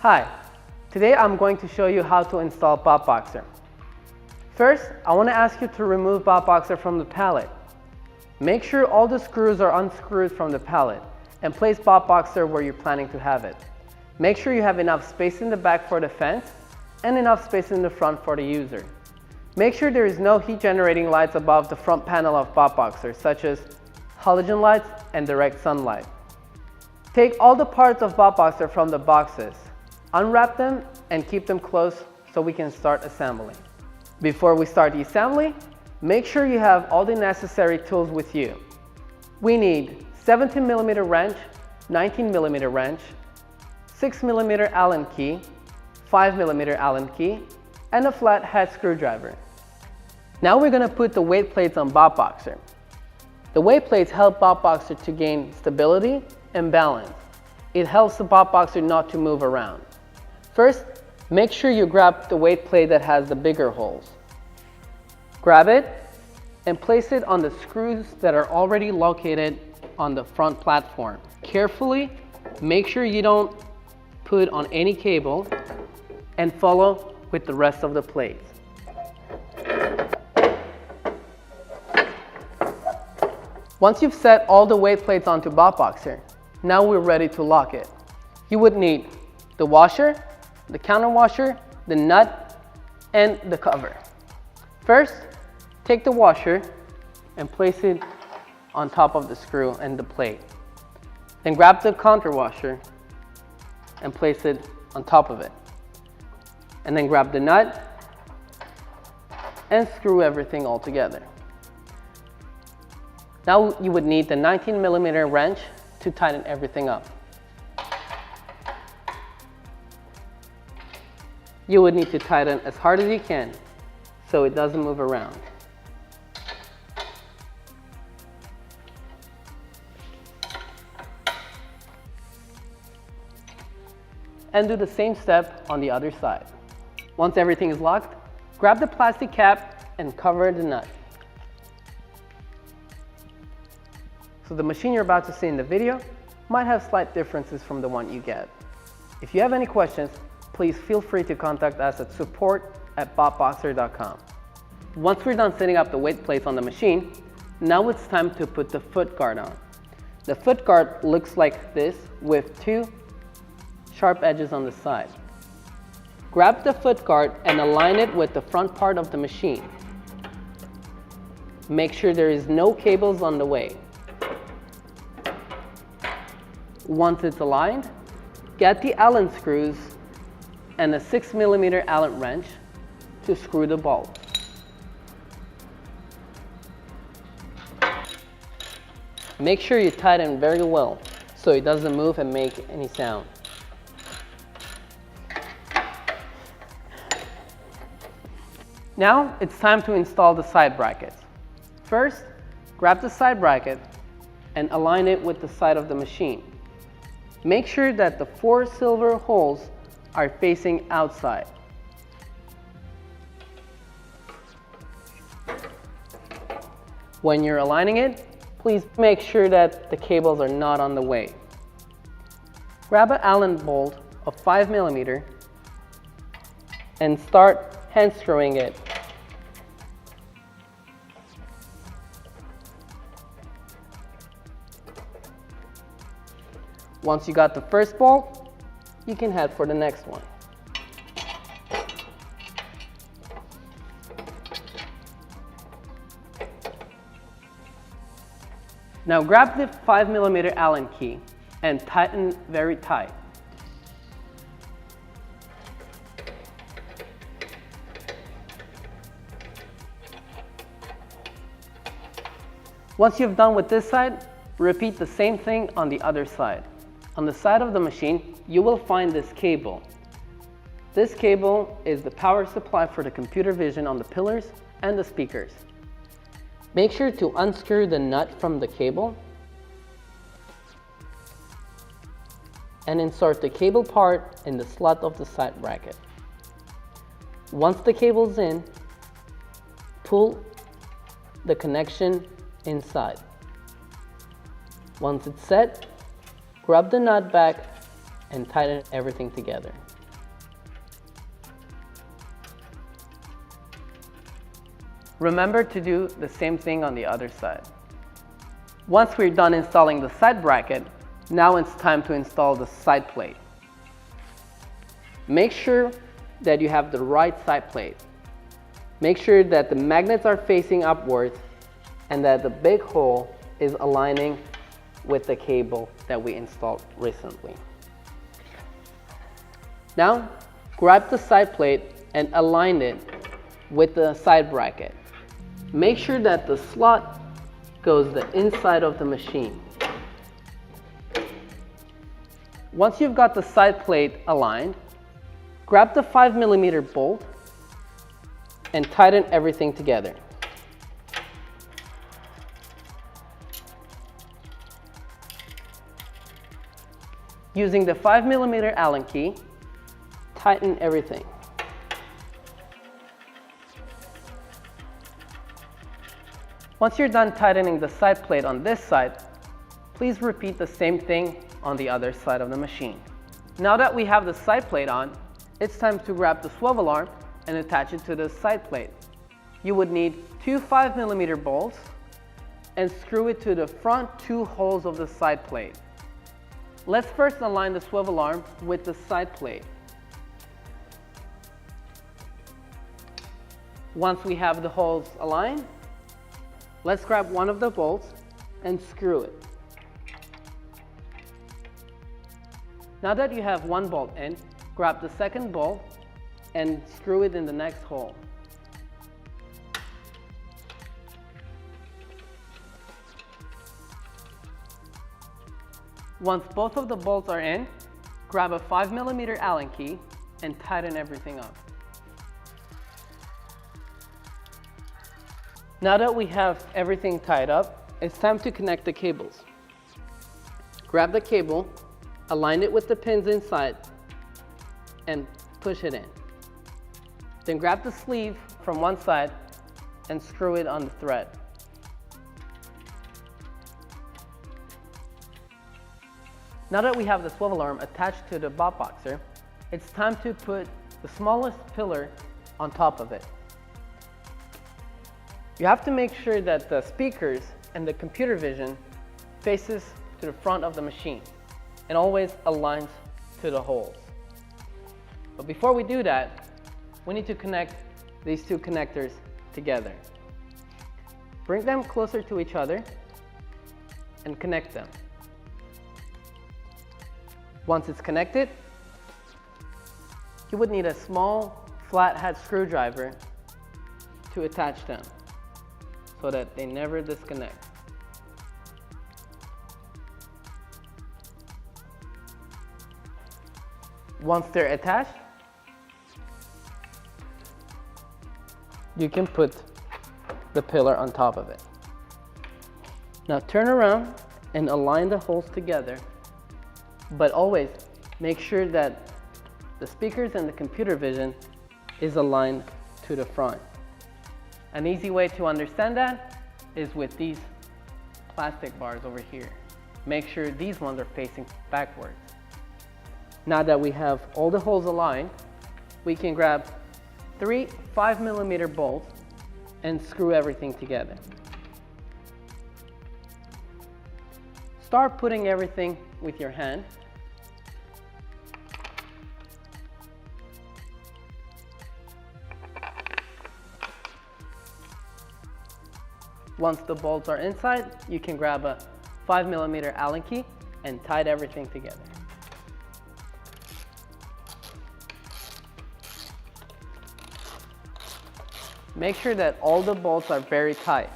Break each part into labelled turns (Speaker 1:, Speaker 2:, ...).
Speaker 1: Hi, today I'm going to show you how to install BotBoxer. First, I want to ask you to remove BotBoxer from the pallet. Make sure all the screws are unscrewed from the pallet and place BotBoxer where you're planning to have it. Make sure you have enough space in the back for the fence and enough space in the front for the user. Make sure there is no heat generating lights above the front panel of BotBoxer, such as halogen lights and direct sunlight. Take all the parts of BotBoxer from the boxes, unwrap them and keep them close so we can start assembling. Before we start the assembly, make sure you have all the necessary tools with you. We need 17mm wrench, 19mm wrench, 6mm Allen key, 5mm Allen key, and a flat head screwdriver. Now we're going to put the weight plates on BotBoxer. The weight plates help BotBoxer to gain stability and balance. It helps the BotBoxer not to move around. First, make sure you grab the weight plate that has the bigger holes. Grab it and place it on the screws that are already located on the front platform. Carefully, make sure you don't put on any cable and follow with the rest of the plates. Once you've set all the weight plates onto BotBoxer, now we're ready to lock it. You would need the washer, the counter washer, the nut, and the cover. First, take the washer and place it on top of the screw and the plate. Then grab the counter washer and place it on top of it. And then grab the nut and screw everything all together. Now you would need the 19mm wrench to tighten everything up. You would need to tighten as hard as you can so it doesn't move around. And do the same step on the other side. Once everything is locked, grab the plastic cap and cover the nut. So the machine you're about to see in the video might have slight differences from the one you get. If you have any questions, please feel free to contact us at support@botboxer.com. Once we're done setting up the weight plates on the machine, now it's time to put the foot guard on. The foot guard looks like this with two sharp edges on the side. Grab the foot guard and align it with the front part of the machine. Make sure there is no cables on the way. Once it's aligned, get the Allen screws and a 6mm Allen wrench to screw the bolt. Make sure you tighten very well so it doesn't move and make any sound. Now it's time to install the side brackets. First, grab the side bracket and align it with the side of the machine. Make sure that the 4 silver holes are facing outside. When you're aligning it, please make sure that the cables are not on the way. Grab an Allen bolt of 5mm and start hand screwing it. Once you got the first bolt, you can head for the next one. Now grab the 5mm Allen key and tighten very tight. Once you've done with this side, repeat the same thing on the other side. On the side of the machine, you will find this cable. This cable is the power supply for the computer vision on the pillars and the speakers. Make sure to unscrew the nut from the cable and insert the cable part in the slot of the side bracket. Once the cable's in, pull the connection inside. Once it's set, grab the nut back and tighten everything together. Remember to do the same thing on the other side. Once we're done installing the side bracket, now it's time to install the side plate. Make sure that you have the right side plate. Make sure that the magnets are facing upwards and that the big hole is aligning with the cable that we installed recently. Now, grab the side plate and align it with the side bracket. Make sure that the slot goes the inside of the machine. Once you've got the side plate aligned, grab the 5mm bolt and tighten everything together. Using the 5mm Allen key, tighten everything. Once you're done tightening the side plate on this side, please repeat the same thing on the other side of the machine. Now that we have the side plate on, it's time to grab the swivel arm and attach it to the side plate. You would need two 5mm bolts and screw it to the front two holes of the side plate. Let's first align the swivel arm with the side plate. Once we have the holes aligned, let's grab one of the bolts and screw it. Now that you have one bolt in, grab the second bolt and screw it in the next hole. Once both of the bolts are in, grab a 5mm Allen key and tighten everything up. Now that we have everything tied up, it's time to connect the cables. Grab the cable, align it with the pins inside, and push it in. Then grab the sleeve from one side and screw it on the thread. Now that we have the swivel arm attached to the BotBoxer, it's time to put the smallest pillar on top of it. You have to make sure that the speakers and the computer vision faces to the front of the machine and always aligns to the holes. But before we do that, we need to connect these two connectors together. Bring them closer to each other and connect them. Once it's connected, you would need a small flathead screwdriver to attach them so that they never disconnect. Once they're attached, you can put the pillar on top of it. Now turn around and align the holes together, but always make sure that the speakers and the computer vision is aligned to the front. An easy way to understand that is with these plastic bars over here. Make sure these ones are facing backwards. Now that we have all the holes aligned, we can grab 3 5mm bolts and screw everything together. Start putting everything with your hand. Once the bolts are inside, you can grab a 5mm Allen key and tie everything together. Make sure that all the bolts are very tight.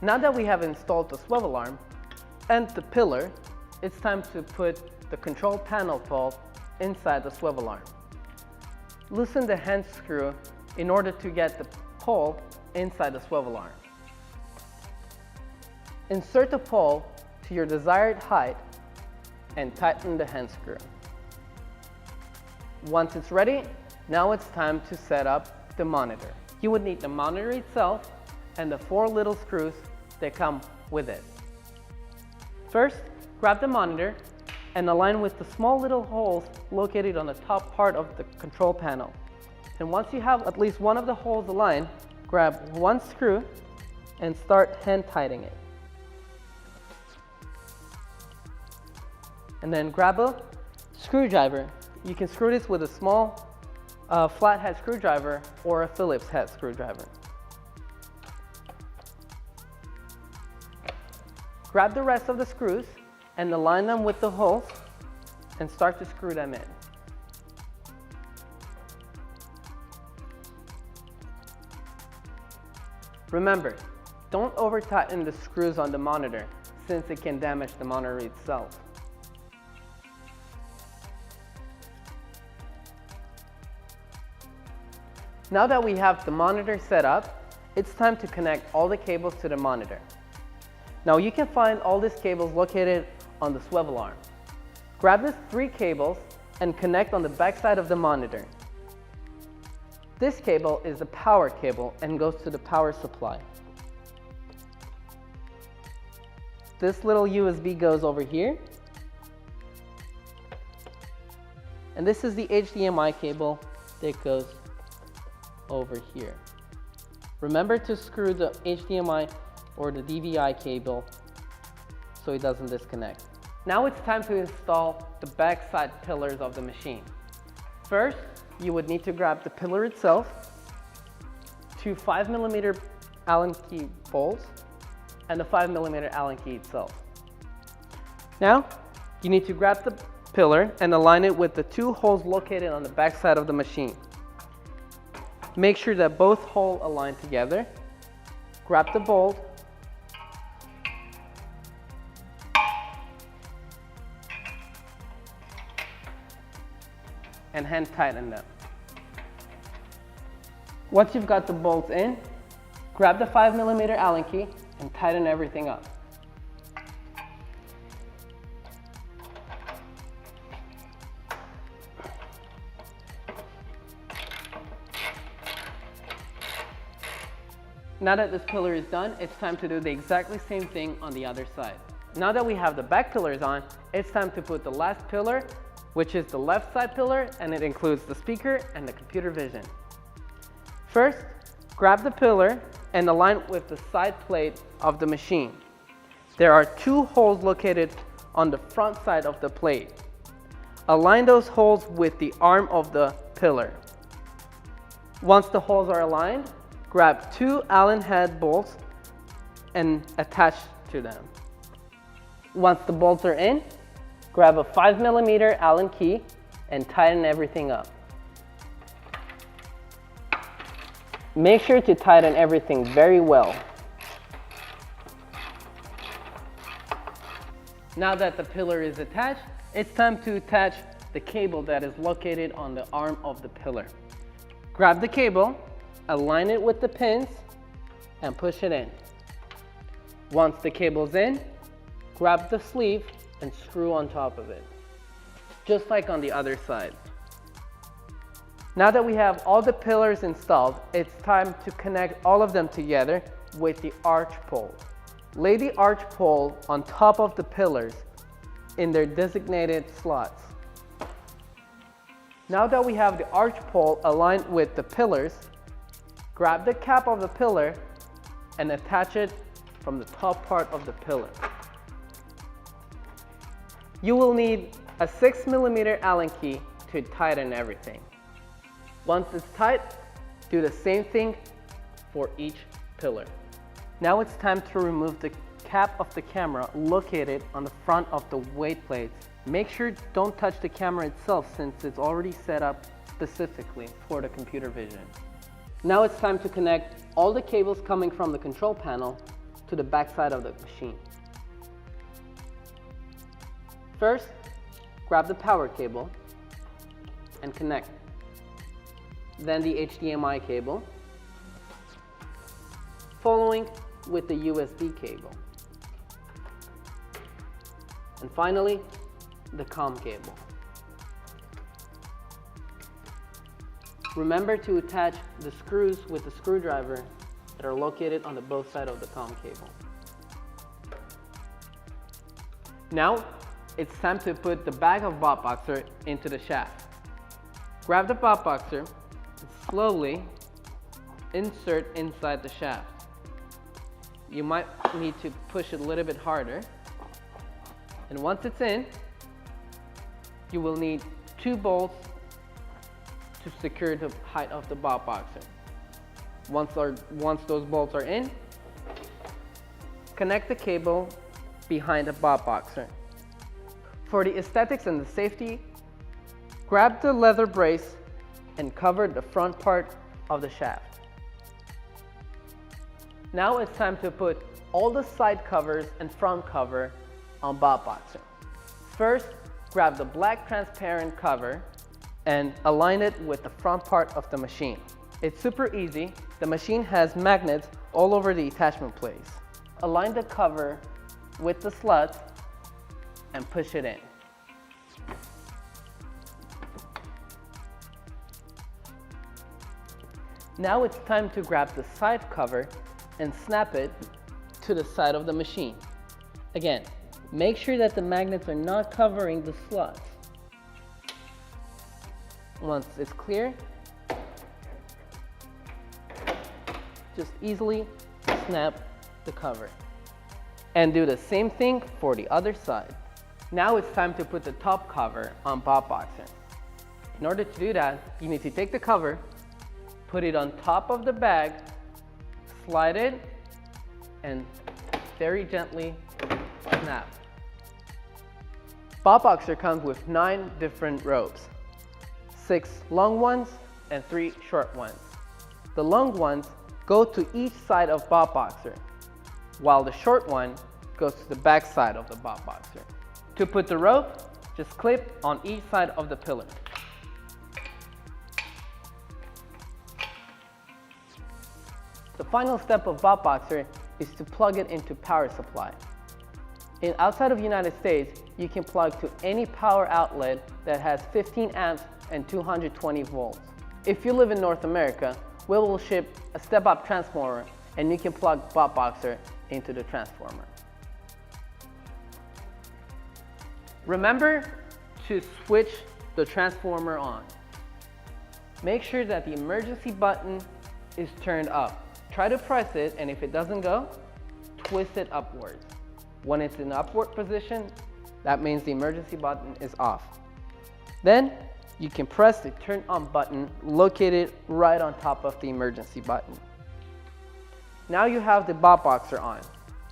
Speaker 1: Now that we have installed the swivel arm and the pillar, it's time to put the control panel pole inside the swivel arm. Loosen the hand screw in order to get the pole inside the swivel arm. Insert the pole to your desired height and tighten the hand screw. Once it's ready, now it's time to set up the monitor. You would need the monitor itself and the 4 little screws that come with it. First, grab the monitor and align with the small little holes located on the top part of the control panel. And once you have at least one of the holes aligned, grab one screw and start hand tightening it. And then grab a screwdriver. You can screw this with a small flathead screwdriver or a Phillips head screwdriver. Grab the rest of the screws and align them with the holes and start to screw them in. Remember, don't over tighten the screws on the monitor since it can damage the monitor itself. Now that we have the monitor set up, it's time to connect all the cables to the monitor. Now you can find all these cables located on the swivel arm. Grab these 3 cables and connect on the back side of the monitor. This cable is the power cable and goes to the power supply. This little USB goes over here. And this is the HDMI cable that goes over here. Remember to screw the HDMI or the DVI cable so it doesn't disconnect. Now it's time to install the backside pillars of the machine. First, you would need to grab the pillar itself, 2 5mm Allen key bolts, and the 5mm Allen key itself. Now, you need to grab the pillar and align it with the 2 holes located on the backside of the machine. Make sure that both holes align together. Grab the bolt and hand tighten them. Once you've got the bolts in, grab the 5mm Allen key and tighten everything up. Now that this pillar is done, it's time to do the exactly same thing on the other side. Now that we have the back pillars on, it's time to put the last pillar, which is the left side pillar, and it includes the speaker and the computer vision. First, grab the pillar and align with the side plate of the machine. There are 2 holes located on the front side of the plate. Align those holes with the arm of the pillar. Once the holes are aligned, grab 2 Allen head bolts and attach to them. Once the bolts are in, grab a 5mm Allen key and tighten everything up. Make sure to tighten everything very well. Now that the pillar is attached, it's time to attach the cable that is located on the arm of the pillar. Grab the cable, align it with the pins, and push it in. Once the cable's in, grab the sleeve and screw on top of it, just like on the other side. Now that we have all the pillars installed, it's time to connect all of them together with the arch pole. Lay the arch pole on top of the pillars in their designated slots. Now that we have the arch pole aligned with the pillars, grab the cap of the pillar and attach it from the top part of the pillar. You will need a 6mm Allen key to tighten everything. Once it's tight, do the same thing for each pillar. Now it's time to remove the cap of the camera located on the front of the weight plates. Make sure don't touch the camera itself since it's already set up specifically for the computer vision. Now it's time to connect all the cables coming from the control panel to the back side of the machine. First, grab the power cable and connect. Then the HDMI cable, following with the USB cable. And finally, the COM cable. Remember to attach the screws with the screwdriver that are located on the both sides of the COM cable. Now, it's time to put the bag of BotBoxer into the shaft. Grab the BotBoxer and slowly insert inside the shaft. You might need to push it a little bit harder. And once it's in, you will need 2 bolts to secure the height of the BotBoxer. Once those bolts are in, connect the cable behind the BotBoxer. For the aesthetics and the safety, grab the leather brace and cover the front part of the shaft. Now it's time to put all the side covers and front cover on BotBoxer. First, grab the black transparent cover and align it with the front part of the machine. It's super easy. The machine has magnets all over the attachment plates. Align the cover with the sluts and push it in. Now it's time to grab the side cover and snap it to the side of the machine. Again, make sure that the magnets are not covering the sluts. Once it's clear, just easily snap the cover. And do the same thing for the other side. Now it's time to put the top cover on BotBoxer. In order to do that, you need to take the cover, put it on top of the bag, slide it, and very gently snap. BotBoxer comes with 9 different ropes, 6 long ones and 3 short ones. The long ones go to each side of BotBoxer, while the short one goes to the back side of the BotBoxer. To put the rope, just clip on each side of the pillar. The final step of BotBoxer is to plug it into power supply. Outside of the United States, you can plug to any power outlet that has 15 amps and 220 volts. If you live in North America, we will ship a step-up transformer and you can plug BotBoxer into the transformer. Remember to switch the transformer on. Make sure that the emergency button is turned up. Try to press it, and if it doesn't go, twist it upwards. When it's in upward position, that means the emergency button is off. Then you can press the turn on button located right on top of the emergency button. Now you have the BotBoxer on.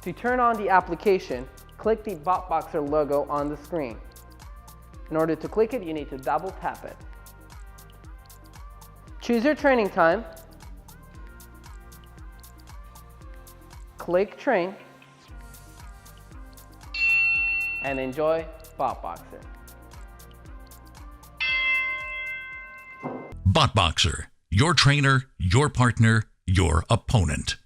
Speaker 1: To turn on the application, click the BotBoxer logo on the screen. In order to click it, you need to double tap it. Choose your training time. Click train and enjoy BotBoxer.
Speaker 2: BotBoxer, your trainer, your partner, your opponent.